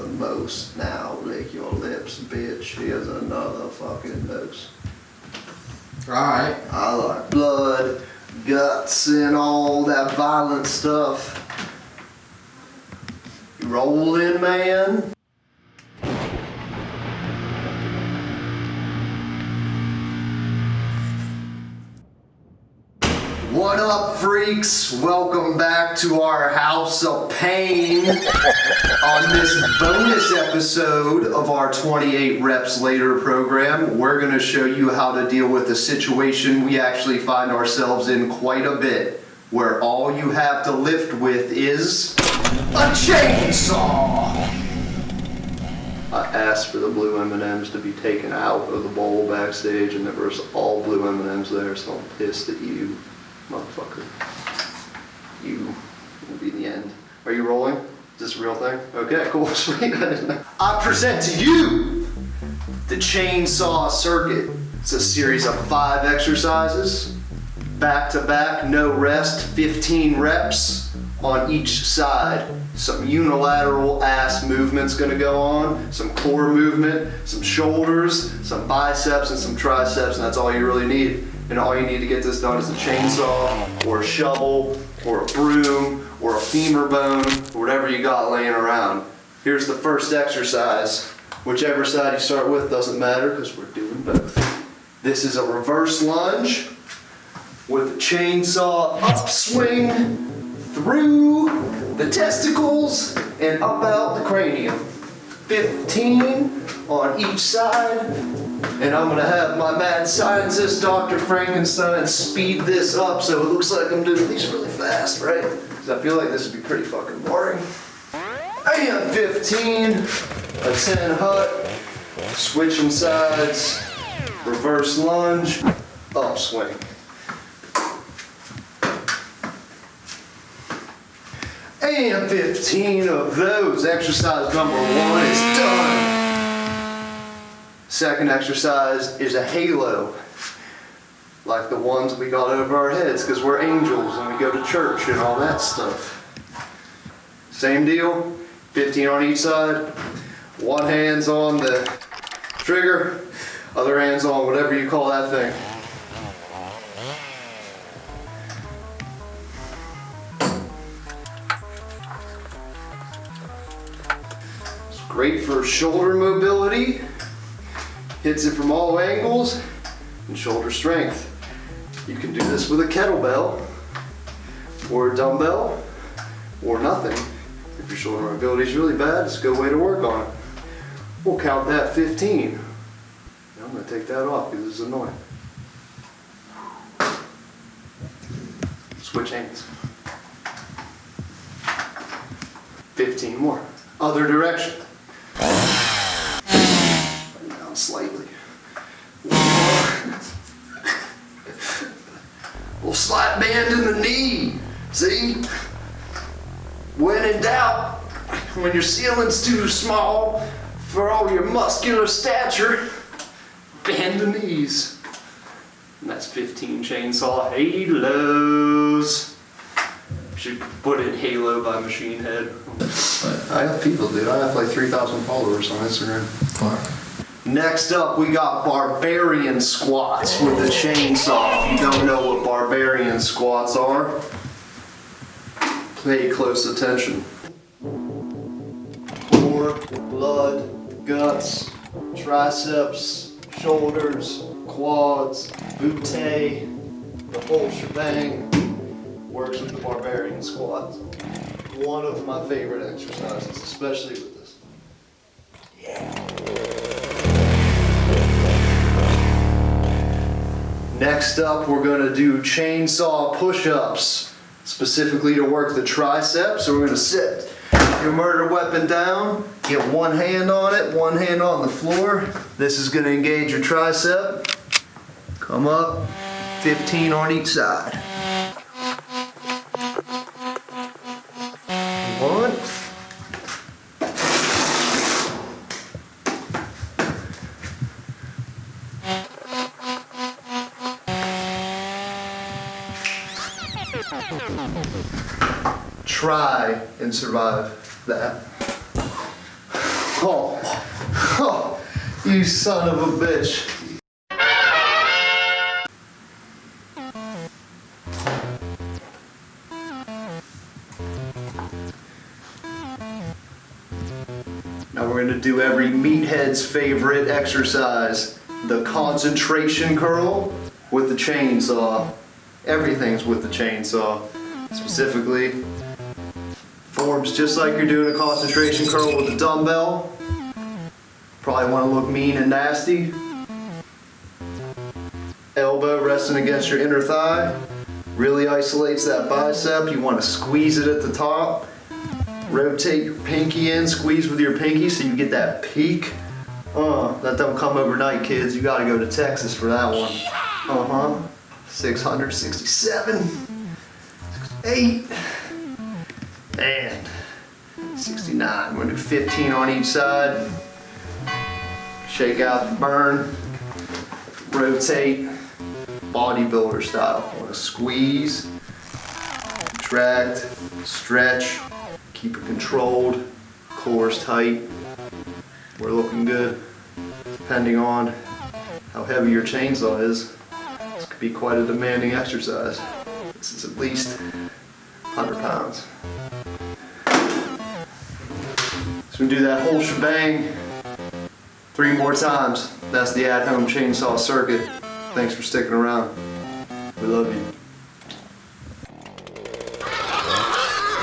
Most now, lick your lips, bitch. Here's another fucking dose. Alright. I like blood, guts, and all that violent stuff. You rolling, man? What up, freaks? Welcome back to our House of Pain on this bonus episode of our 28 Reps Later program. We're going to show you how to deal with a situation we actually find ourselves in quite a bit, where all you have to lift with is a chainsaw. I asked for the blue M&Ms to be taken out of the bowl backstage, and there was all blue M&Ms there, so I'm pissed at you. Motherfucker. You will be the end. Are you rolling? Is this a real thing? Okay, cool, sweet. I present to you the chainsaw circuit. It's a series of 5 exercises, back to back, no rest, 15 reps on each side. Some unilateral ass movement's gonna go on, some core movement, some shoulders, some biceps, and some triceps, and that's all you really need. And all you need to get this done is a chainsaw, or a shovel, or a broom, or a femur bone, or whatever you got laying around. Here's the first exercise. Whichever side you start with doesn't matter, because we're doing both. This is a reverse lunge with a chainsaw upswing through the testicles and up out the cranium. 15 on each side. And I'm gonna have my mad scientist, Dr. Frankenstein, speed this up so it looks like I'm doing these really fast, right? Because I feel like this would be pretty fucking boring. And 15, a 10 hut, switching sides, reverse lunge, upswing. And 15 of those. Exercise number 1 is done. Second exercise is a halo, like the ones we got over our heads because we're angels and we go to church and all that stuff. Same deal, 15 on each side. One hand's on the trigger, other hand's on whatever you call that thing. It's great for shoulder mobility. Hits it from all angles, and shoulder strength. You can do this with a kettlebell, or a dumbbell, or nothing. If your shoulder mobility is really bad, it's a good way to work on it. We'll count that 15. And I'm going to take that off because it's annoying. Switch hands. 15 more. Other direction. Slightly. Little slight bend in the knee. See? When in doubt, when your ceiling's too small for all your muscular stature, bend the knees. And that's 15 chainsaw halos. Should put in Halo by Machine Head. I have people, dude. I have like 3,000 followers on Instagram. Fuck. Next up, we got Barbarian Squats with the chainsaw. If you don't know what Barbarian Squats are, pay close attention. Core, blood, guts, triceps, shoulders, quads, butte, the whole shebang works with the Barbarian Squat. One of my favorite exercises, especially with this. Yeah. Next up, we're going to do chainsaw push-ups, specifically to work the triceps. So we're going to sit your murder weapon down, get one hand on it, one hand on the floor. This is going to engage your tricep. Come up, 15 on each side. 1. Try and survive that. Oh, oh, you son of a bitch. Now we're going to do every meathead's favorite exercise, the concentration curl with the chainsaw. Everything's with the chainsaw. Specifically, forms just like you're doing a concentration curl with a dumbbell. Probably want to look mean and nasty. Elbow resting against your inner thigh. Really isolates that bicep. You want to squeeze it at the top. Rotate your pinky in, squeeze with your pinky so you get that peak. That don't come overnight, kids. You gotta go to Texas for that one. 667. 68. And 69. We're gonna do 15 on each side. Shake out the burn. Rotate. Bodybuilder style. Wanna squeeze, contract, stretch. Keep it controlled, core's tight. We're looking good. Depending on how heavy your chainsaw is, this could be quite a demanding exercise. This is at least 100 pounds. So we do that whole shebang 3 more times. That's the at-home chainsaw circuit. Thanks for sticking around. We love you.